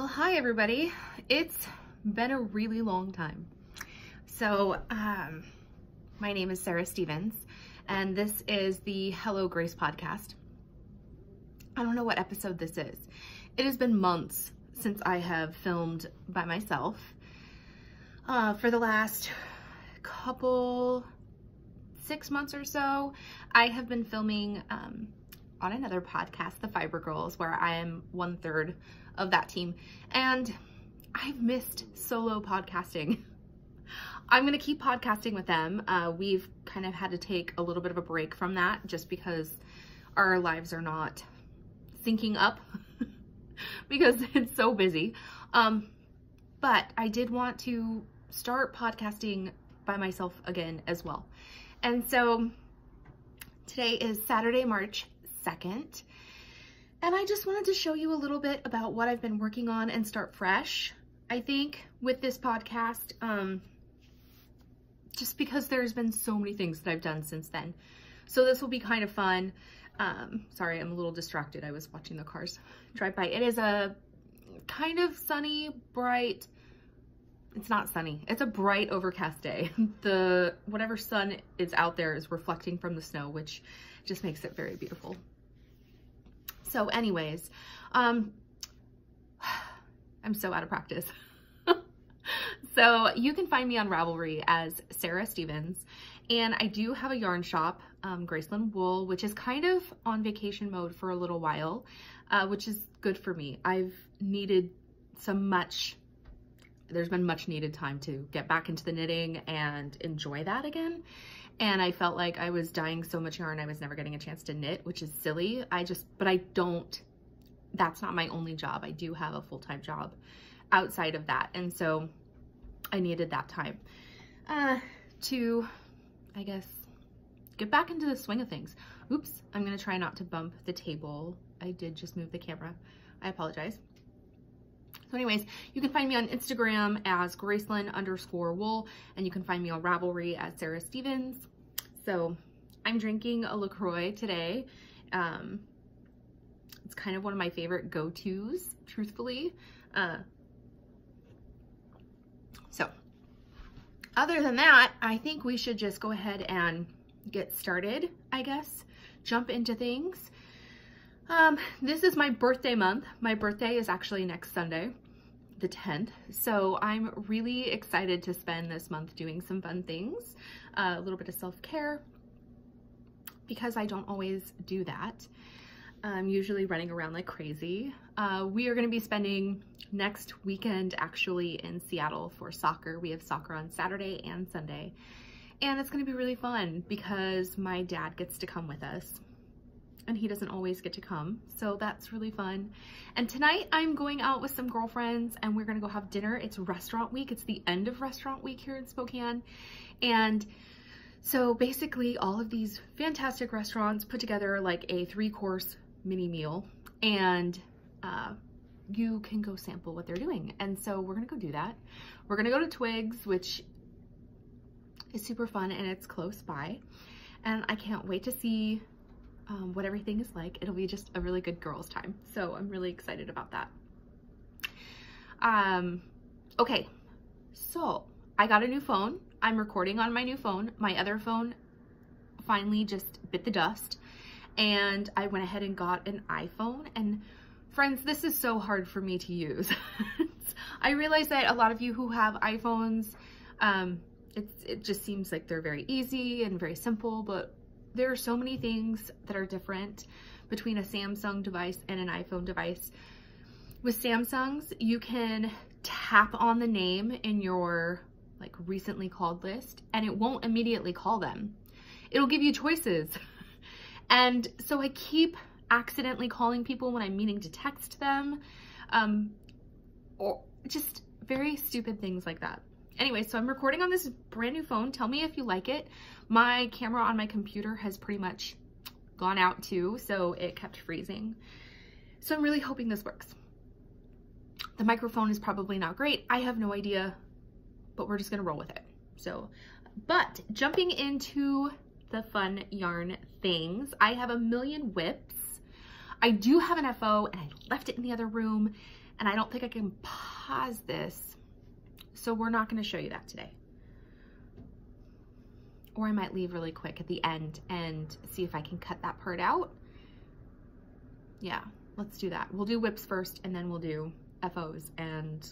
Well, hi everybody. It's been a really long time. So, my name is Sarah Stevens, and this is the Hello Grace podcast. I don't know what episode this is. It has been months since I have filmed by myself. For the last couple, 6 months or so, I have been filming on another podcast, The Fiber Girls, where I am 1/3 of that team, and I've missed solo podcasting. I'm gonna keep podcasting with them. We've kind of had to take a little bit of a break from that just because our lives are not syncing up because it's so busy. But I did want to start podcasting by myself again as well. And so today is Saturday, March 2nd. And I just wanted to show you a little bit about what I've been working on and start fresh, I think, with this podcast, just because there's been so many things that I've done since then. So this will be kind of fun. Sorry, I'm a little distracted. I was watching the cars drive by. It is a kind of sunny, bright, it's not sunny. It's a bright, overcast day. Whatever sun is out there is reflecting from the snow, which just makes it very beautiful. So anyways, I'm so out of practice. So you can find me on Ravelry as Sarah Stevens, and I do have a yarn shop, Gracelynn Wool, which is kind of on vacation mode for a little while, which is good for me. I've needed there's been much needed time to get back into the knitting and enjoy that again. And I felt like I was dyeing so much yarn, I was never getting a chance to knit, which is silly. That's not my only job. I do have a full-time job outside of that. And so I needed that time to, I guess, get back into the swing of things. Oops, I'm gonna try not to bump the table. I did just move the camera. I apologize. So anyways, you can find me on Instagram as Gracelynn_wool, and you can find me on Ravelry as Sarah Stevens. So I'm drinking a LaCroix today. It's kind of one of my favorite go-tos, truthfully. So other than that, I think we should just go ahead and get started, I guess. Jump into things. This is my birthday month. My birthday is actually next Sunday, the 10th. So I'm really excited to spend this month doing some fun things, a little bit of self-care, because I don't always do that. I'm usually running around like crazy. We are going to be spending next weekend actually in Seattle for soccer. We have soccer on Saturday and Sunday, and it's going to be really fun because my dad gets to come with us. And he doesn't always get to come, so that's really fun. And tonight I'm going out with some girlfriends and we're gonna go have dinner. It's restaurant week. It's the end of restaurant week here in Spokane. And so basically all of these fantastic restaurants put together like a 3-course mini meal, and you can go sample what they're doing. And so we're gonna go do that. We're gonna go to Twigs, which is super fun and it's close by. And I can't wait to see what everything is like. It'll be just a really good girls' time. So I'm really excited about that. Okay, so I got a new phone. I'm recording on my new phone. My other phone finally just bit the dust, and I went ahead and got an iPhone. And friends, this is so hard for me to use. I realize that a lot of you who have iPhones, it just seems like they're very easy and very simple, but there are so many things that are different between a Samsung device and an iPhone device. With Samsungs, you can tap on the name in your like recently called list and it won't immediately call them. It'll give you choices. And so I keep accidentally calling people when I'm meaning to text them, or just very stupid things like that. Anyway, so I'm recording on this brand new phone. Tell me if you like it. My camera on my computer has pretty much gone out too, so it kept freezing. So I'm really hoping this works. The microphone is probably not great. I have no idea, but we're just gonna roll with it. So, but jumping into the fun yarn things, I have a million whips. I do have an FO and I left it in the other room, and I don't think I can pause this, so we're not going to show you that today. Or I might leave really quick at the end and see if I can cut that part out. Yeah, let's do that. We'll do whips first, and then we'll do FOs, and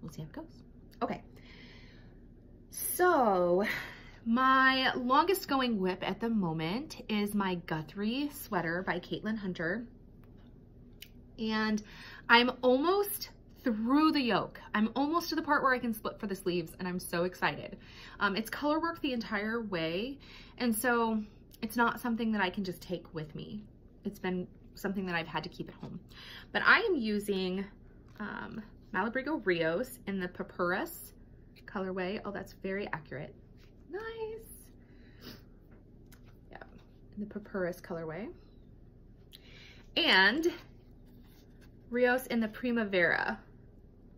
we'll see how it goes. Okay, so my longest going whip at the moment is my Guthrie sweater by Caitlin Hunter. And I'm almost through the yoke. I'm almost to the part where I can split for the sleeves, and I'm so excited. It's color work the entire way, and so it's not something that I can just take with me. It's been something that I've had to keep at home. But I am using Malabrigo Rios in the Pupurus colorway. Oh, that's very accurate. Nice. Yeah, in the Pupurus colorway. And Rios in the Primavera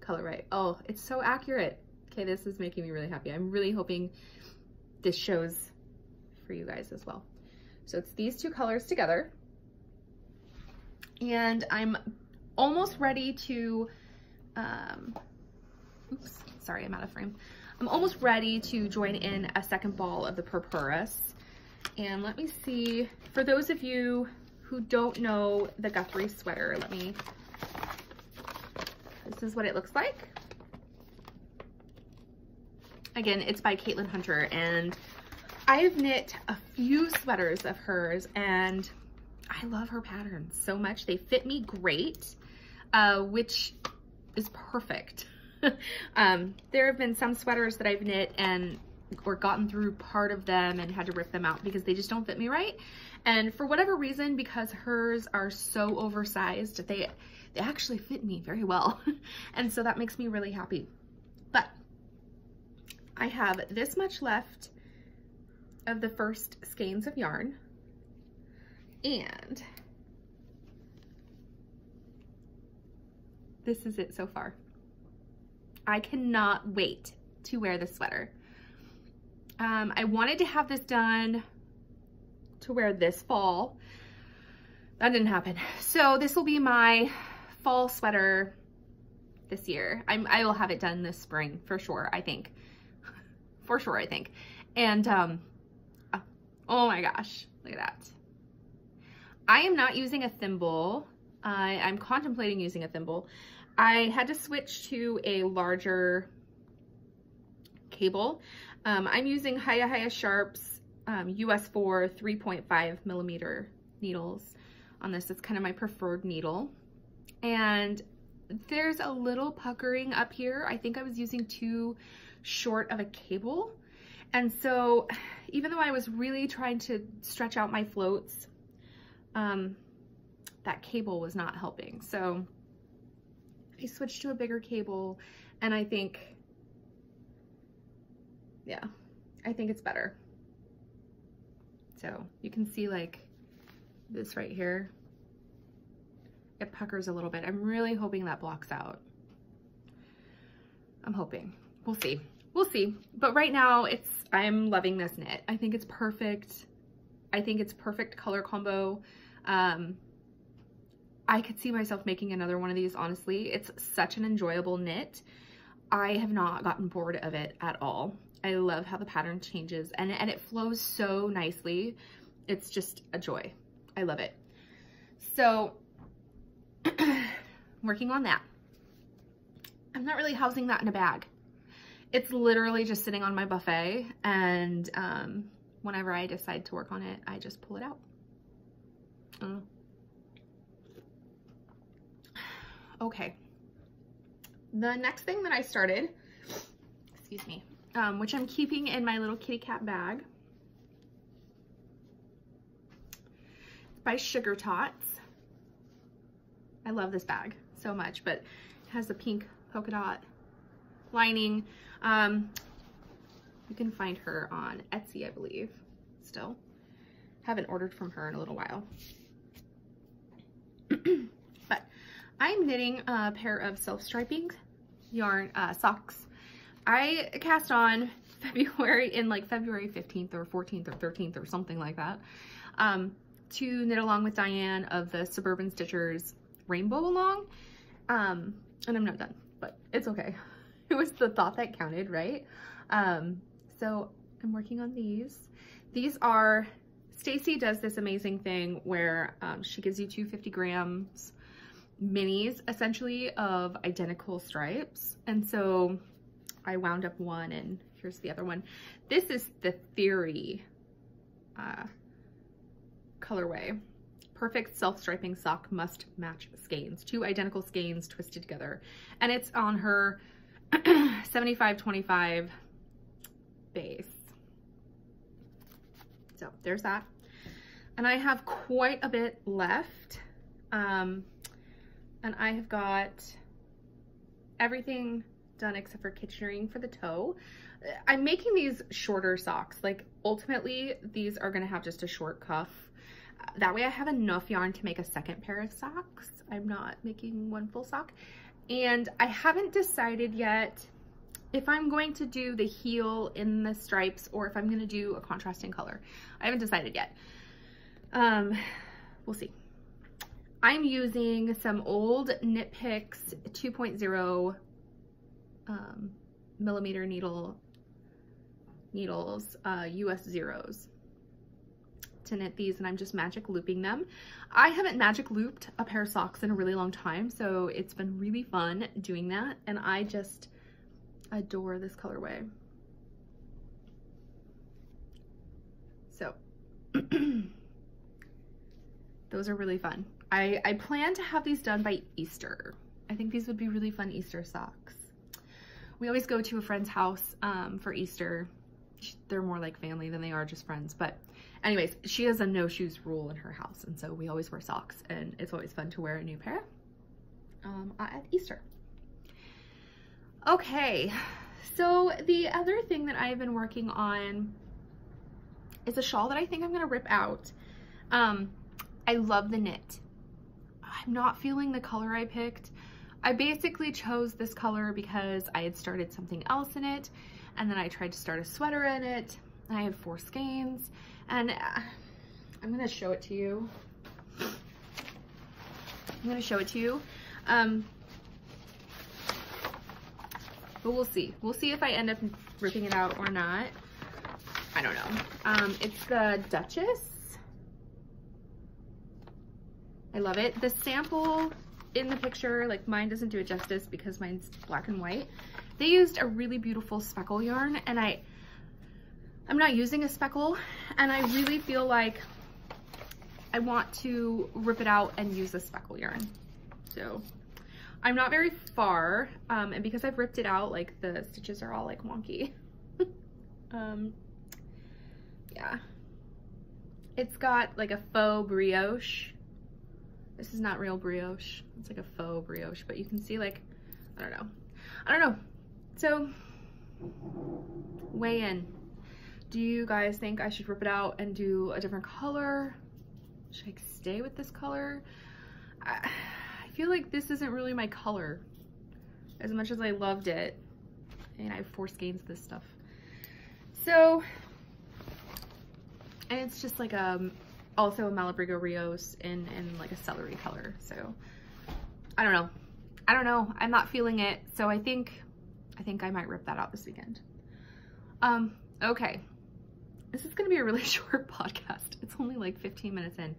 colorway. Oh, it's so accurate. Okay, this is making me really happy. I'm really hoping this shows for you guys as well. So it's these two colors together. And I'm almost ready to, oops, sorry, I'm out of frame. I'm almost ready to join in a second ball of the Pupurus. And let me see, for those of you who don't know the Guthrie sweater, this is what it looks like. Again, it's by Caitlin Hunter, and I've knit a few sweaters of hers, and I love her patterns so much. They fit me great, which is perfect. There have been some sweaters that I've knit or gotten through part of them and had to rip them out because they just don't fit me right. And for whatever reason, because hers are so oversized, they actually fit me very well. And so that makes me really happy. But I have this much left of the first skeins of yarn. And this is it so far. I cannot wait to wear this sweater. I wanted to have this done to wear this fall. That didn't happen. So this will be my fall sweater this year. I will have it done this spring for sure, I think. For sure, I think. And oh my gosh, look at that. I am not using a thimble. I'm contemplating using a thimble. I had to switch to a larger cable. I'm using Hiya Sharp's US 4 3.5 millimeter needles on this. It's kind of my preferred needle. And there's a little puckering up here. I think I was using too short of a cable. And so even though I was really trying to stretch out my floats, that cable was not helping. So I switched to a bigger cable, and I think, yeah, I think it's better. So you can see like this right here, it puckers a little bit. I'm really hoping that blocks out. I'm hoping. We'll see. We'll see. But right now I'm loving this knit. I think it's perfect. I think it's perfect color combo. I could see myself making another one of these, honestly. It's such an enjoyable knit. I have not gotten bored of it at all. I love how the pattern changes, and it flows so nicely. It's just a joy. I love it. So working on that. I'm not really housing that in a bag. It's literally just sitting on my buffet, and whenever I decide to work on it, I just pull it out. Okay. The next thing that I started, excuse me, which I'm keeping in my little kitty cat bag, it's by Sugar Tots. I love this bag so much, but it has a pink polka dot lining. You can find her on Etsy, I believe, still. Haven't ordered from her in a little while. But I'm knitting a pair of self-striping yarn socks. I cast on February, in like February 15th or 14th or 13th or something like that, to knit along with Diane of the Suburban Stitchers Rainbow Along. And I'm not done, but it's okay. It was the thought that counted, right? So I'm working on these. These are, Stacy does this amazing thing where she gives you 250 grams minis essentially of identical stripes. And so I wound up one and here's the other one. This is the Theory colorway. Perfect self-striping sock must match skeins. 2 identical skeins twisted together. And it's on her 75-25 base. So there's that. And I have quite a bit left. And I have got everything done except for kitchenering for the toe. I'm making these shorter socks. Like ultimately these are gonna have just a short cuff. That way I have enough yarn to make a second pair of socks. I'm not making one full sock. And I haven't decided yet if I'm going to do the heel in the stripes or if I'm gonna do a contrasting color. I haven't decided yet. We'll see. I'm using some old Knit Picks 2.0 millimeter needles, US zeros to knit these, and I'm just magic looping them. I haven't magic looped a pair of socks in a really long time, so it's been really fun doing that, and I just adore this colorway. So those are really fun. I plan to have these done by Easter. I think these would be really fun Easter socks. We always go to a friend's house for Easter. They're more like family than they are just friends. But anyways, she has a no shoes rule in her house. And so we always wear socks, and it's always fun to wear a new pair at Easter. Okay, so the other thing that I've been working on is a shawl that I think I'm gonna rip out. I love the knit. I'm not feeling the color I picked. I basically chose this color because I had started something else in it, and then I tried to start a sweater in it, and I had 4 skeins, and I'm gonna show it to you. But we'll see. We'll see if I end up ripping it out or not. I don't know. It's the Duchess. I love it. The sample in the picture, like mine doesn't do it justice because mine's black and white. They used a really beautiful speckle yarn, and I'm not using a speckle, and I really feel like I want to rip it out and use a speckle yarn. So I'm not very far, and because I've ripped it out, like the stitches are all like wonky. Yeah. It's got like a faux brioche. This is not real brioche. It's like a faux brioche, but you can see like, I don't know. So weigh in. Do you guys think I should rip it out and do a different color? Should I stay with this color? I feel like this isn't really my color as much as I loved it. And I have 4 skeins of this stuff. So, and it's just like also a Malabrigo Rios in like a celery color. So I don't know. I'm not feeling it. So I think I might rip that out this weekend. Okay. This is gonna be a really short podcast. It's only like 15 minutes in.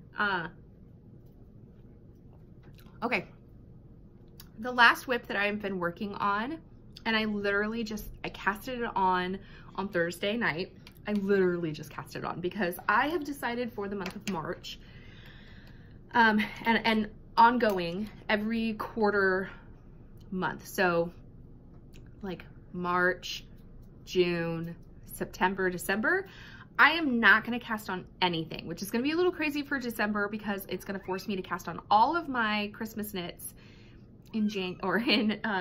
Okay. The last whip that I've been working on, and I literally I casted it on Thursday night. I literally just cast it on because I have decided for the month of March, and ongoing every quarter month. So like March, June, September, December, I am not going to cast on anything, which is going to be a little crazy for December because it's going to force me to cast on all of my Christmas knits in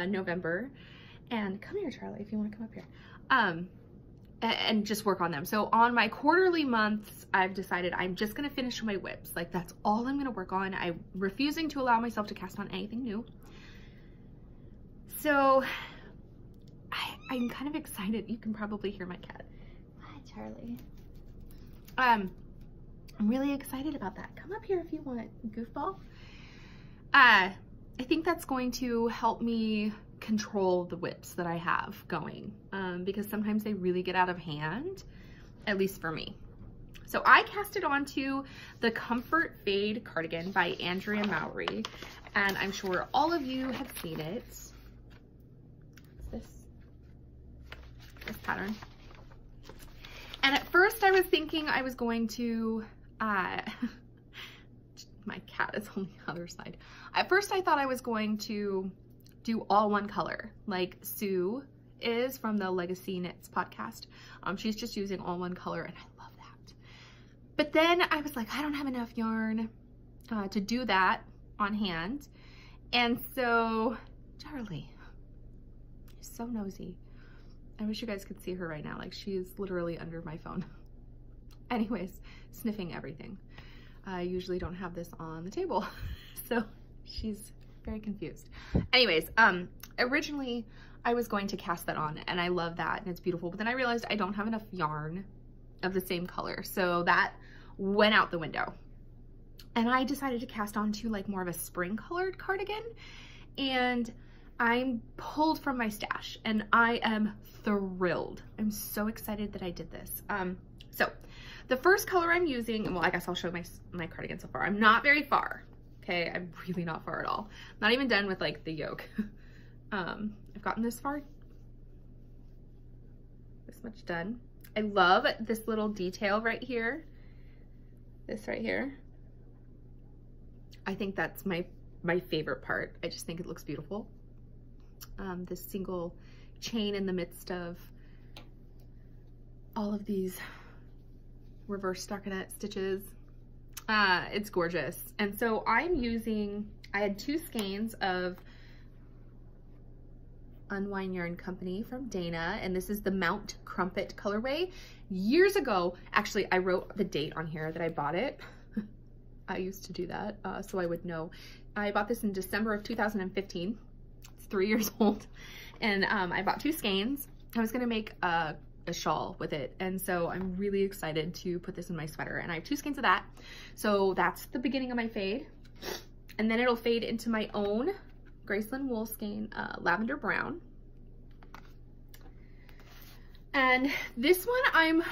November. And come here, Charlie, if you want to come up here. And just work on them. So on my quarterly months, I've decided I'm just gonna finish my whips. Like that's all I'm gonna work on. I'm refusing to allow myself to cast on anything new. So I'm kind of excited. You can probably hear my cat. Hi, Charlie. I'm really excited about that. Come up here if you want, goofball. I think that's going to help me control the whips that I have going, because sometimes they really get out of hand, at least for me. So I cast it onto the Comfort Fade cardigan by Andrea Mowry, and I'm sure all of you have seen it. This pattern. And at first I was thinking I was going to, my cat is on the other side. At first I thought I was going to do all one color, like Sue is from the Legacy Knits podcast. She's just using all one color, and I love that. But then I was like, I don't have enough yarn to do that on hand. And so, Charlie, you're so nosy. I wish you guys could see her right now. Like, she is literally under my phone. Anyways, sniffing everything. I usually don't have this on the table, so she's very confused. Anyways, originally I was going to cast that on, and I love that and it's beautiful, but then I realized I don't have enough yarn of the same color, so that went out the window. And I decided to cast onto like more of a spring colored cardigan, and I'm pulled from my stash and I am thrilled. I'm so excited that I did this. So the first color I'm using, well, I guess I'll show my cardigan so far. I'm not very far. Okay, I'm really not far at all. Not even done with like the yoke. I've gotten this far. This much done. I love this little detail right here. This right here. I think that's my favorite part. I just think it looks beautiful. This single chain in the midst of all of these reverse stockinette stitches. It's gorgeous. And so I'm using, I had 2 skeins of Unwind Yarn Company from Dana, and this is the Mount Crumpet colorway. Years ago, actually, I wrote the date on here that I bought it. I used to do that, so I would know. I bought this in December of 2015. It's 3 years old, and I bought 2 skeins. I was gonna make a shawl with it, and so I'm really excited to put this in my sweater, and I have 2 skeins of that. So that's the beginning of my fade, and then it'll fade into my own Gracelynn wool skein, lavender brown. And this one I'm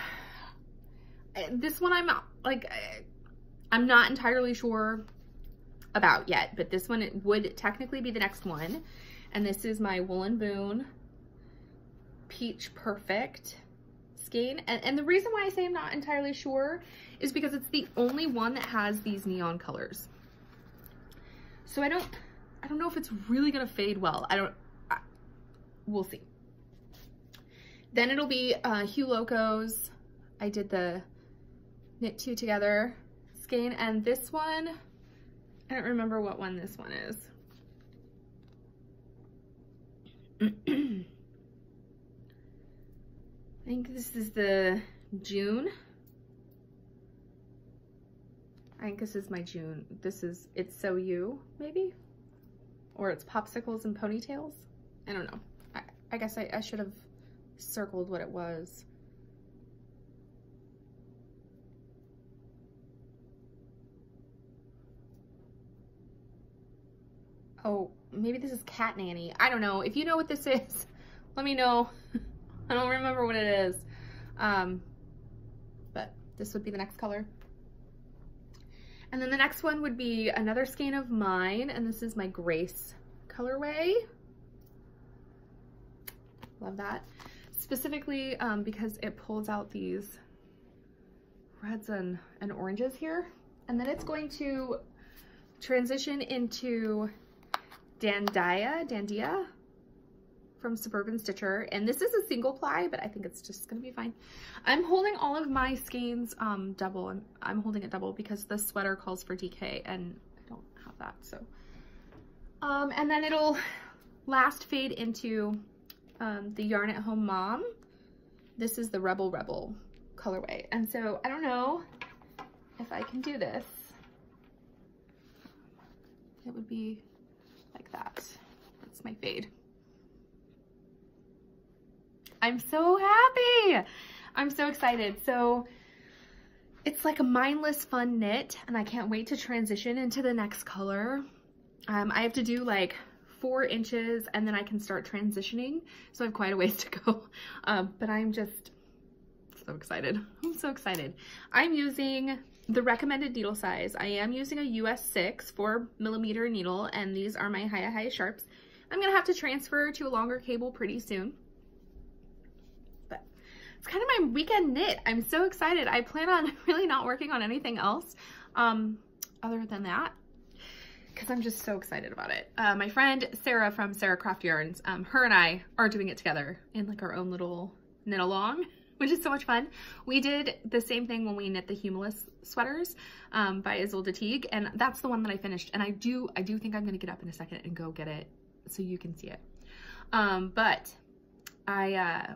like, I'm not entirely sure about yet, but this one, it would technically be the next one. And this is my Woolen Boone Peach Perfect skein. And the reason why I say I'm not entirely sure is because it's the only one that has these neon colors. So I don't know if it's really gonna fade well. We'll see. Then it'll be Hueloco's. I did the knit 2 together skein, and this one, I don't remember what one this one is. I think this is the June. I think this is my June. This is It's So You, maybe? Or it's Popsicles and Ponytails? I don't know. I guess I should have circled what it was. Oh, maybe this is Cat Nanny. I don't know. If you know what this is, let me know. I don't remember what it is. But this would be the next color. And then the next one would be another skein of mine, and this is my Grace colorway. Love that. Specifically because it pulls out these reds and oranges here. And then it's going to transition into Dandia from Suburban Stitcher. And this is a single ply, but I think it's just gonna be fine. I'm holding all of my skeins double. I'm holding it double because the sweater calls for DK and I don't have that, so. And then it'll last fade into the Yarn at Home Mom. This is the Rebel Rebel colorway. And so I don't know if I can do this. It would be like that. That's my fade. I'm so happy. I'm so excited. So it's like a mindless fun knit, and I can't wait to transition into the next color. I have to do like 4 inches and then I can start transitioning. So I have quite a ways to go. But I'm just so excited. I'm so excited. I'm using the recommended needle size. I am using a US 6 4mm needle, and these are my Haya sharps. I'm gonna have to transfer to a longer cable pretty soon. But it's kind of my weekend knit. I'm so excited. I plan on really not working on anything else other than that, because I'm just so excited about it. My friend Sarah from Sarah Craft Yarns, her and I are doing it together in like our own little knit along, which is so much fun. We did the same thing when we knit the Humulous sweaters by Isabelle Dutchies, and that's the one that I finished. And I do think I'm gonna get up in a second and go get it so you can see it. But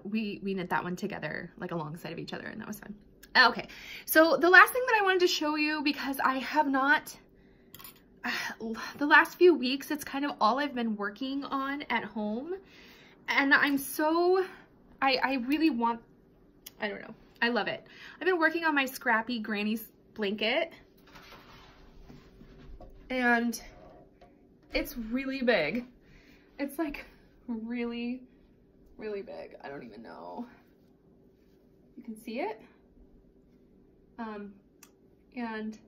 we knit that one together, like alongside of each other, and that was fun. Okay, so the last thing that I wanted to show you, because I have not, the last few weeks, it's kind of all I've been working on at home. And I'm so, I really want, I don't know, I love it. I've been working on my scrappy granny's blanket, and it's really big. It's like really, really big. I don't even know. You can see it. And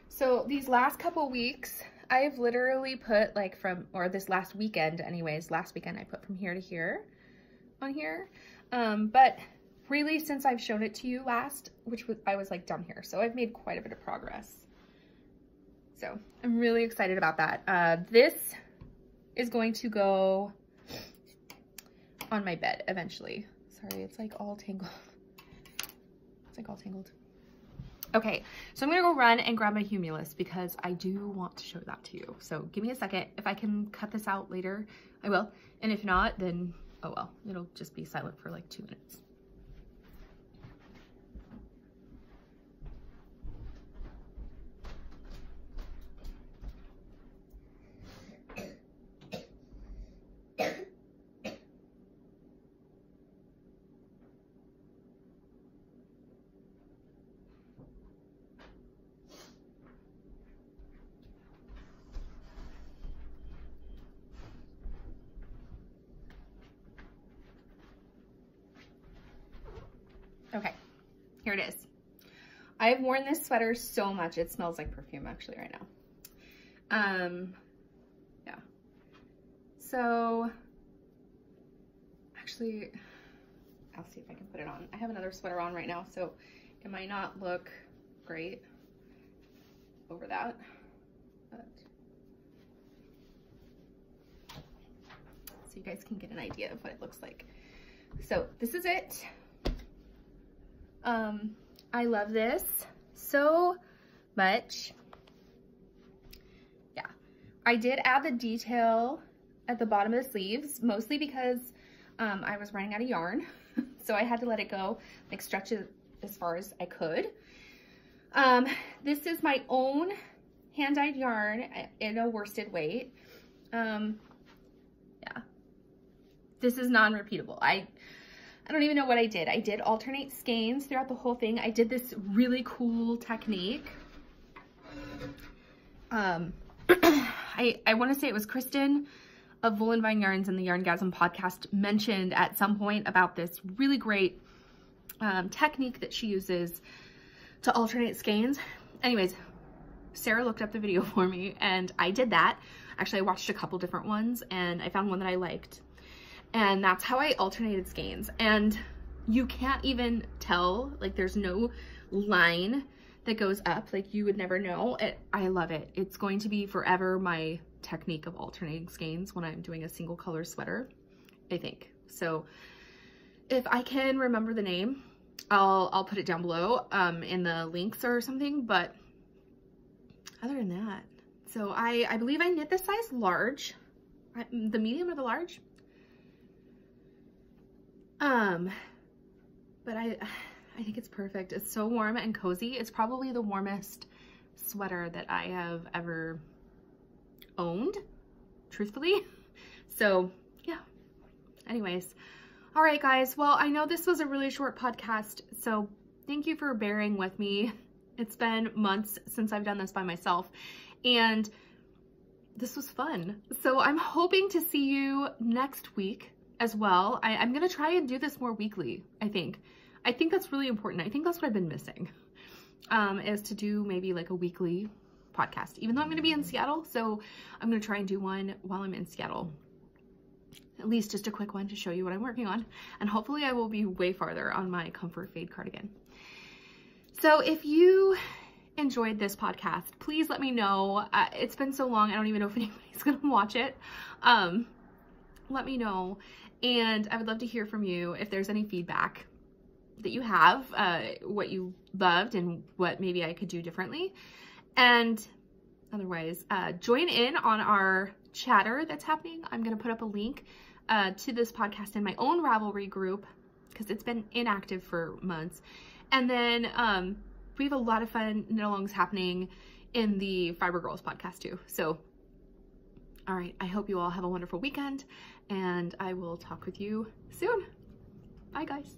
so these last couple weeks, I've literally put like or this last weekend anyways, last weekend I put from here to here on here. But really since I've shown it to you last, I was like down here. So I've made quite a bit of progress. So I'm really excited about that. This is going to go on my bed eventually. Sorry, it's like all tangled. It's like all tangled. Okay, so I'm gonna go run and grab my Humulous because I do want to show that to you. So give me a second. If I can cut this out later, I will. And if not, then, oh well, it'll just be silent for like 2 minutes. Okay, here it is. I've worn this sweater so much. It smells like perfume actually right now. Yeah. So actually, I'll see if I can put it on. I have another sweater on right now, so it might not look great over that, but so you guys can get an idea of what it looks like. So this is it. I love this so much. Yeah, I did add the detail at the bottom of the sleeves, mostly because I was running out of yarn. So I had to let it go, like stretch it as far as I could. This is my own hand-dyed yarn in a worsted weight. Yeah, this is non-repeatable. I don't even know what I did. I did alternate skeins throughout the whole thing. I did this really cool technique. I want to say it was Kristen of Woolen Vine Yarns and the Yarngasm podcast mentioned at some point about this really great technique that she uses to alternate skeins. Anyways, Sarah looked up the video for me and I did that. Actually, I watched a couple different ones and I found one that I liked. And that's how I alternated skeins. And you can't even tell, like there's no line that goes up, like you would never know. I love it. It's going to be forever my technique of alternating skeins when I'm doing a single color sweater, I think. So if I can remember the name, I'll put it down below in the links or something. But other than that, so I believe I knit this size large, the medium or the large. But I think it's perfect. It's so warm and cozy. It's probably the warmest sweater that I have ever owned, truthfully. So yeah, anyways. All right, guys. Well, I know this was a really short podcast, so thank you for bearing with me. It's been months since I've done this by myself, and this was fun. So I'm hoping to see you next week as well. I'm going to try and do this more weekly, I think. I think that's really important. I think that's what I've been missing, is to do maybe like a weekly podcast, even though I'm going to be in Seattle. So I'm going to try and do one while I'm in Seattle. At least just a quick one to show you what I'm working on. And hopefully I will be way farther on my comfort fade cardigan. So if you enjoyed this podcast, please let me know. It's been so long, I don't even know if anybody's gonna watch it. Let me know, and I would love to hear from you if there's any feedback that you have, what you loved and what maybe I could do differently. And otherwise, join in on our chatter that's happening. I'm gonna put up a link to this podcast in my own Ravelry group because it's been inactive for months. And then we have a lot of fun knit-alongs happening in the Fiber Girls podcast too. So, all right, I hope you all have a wonderful weekend, and I will talk with you soon. Bye, guys.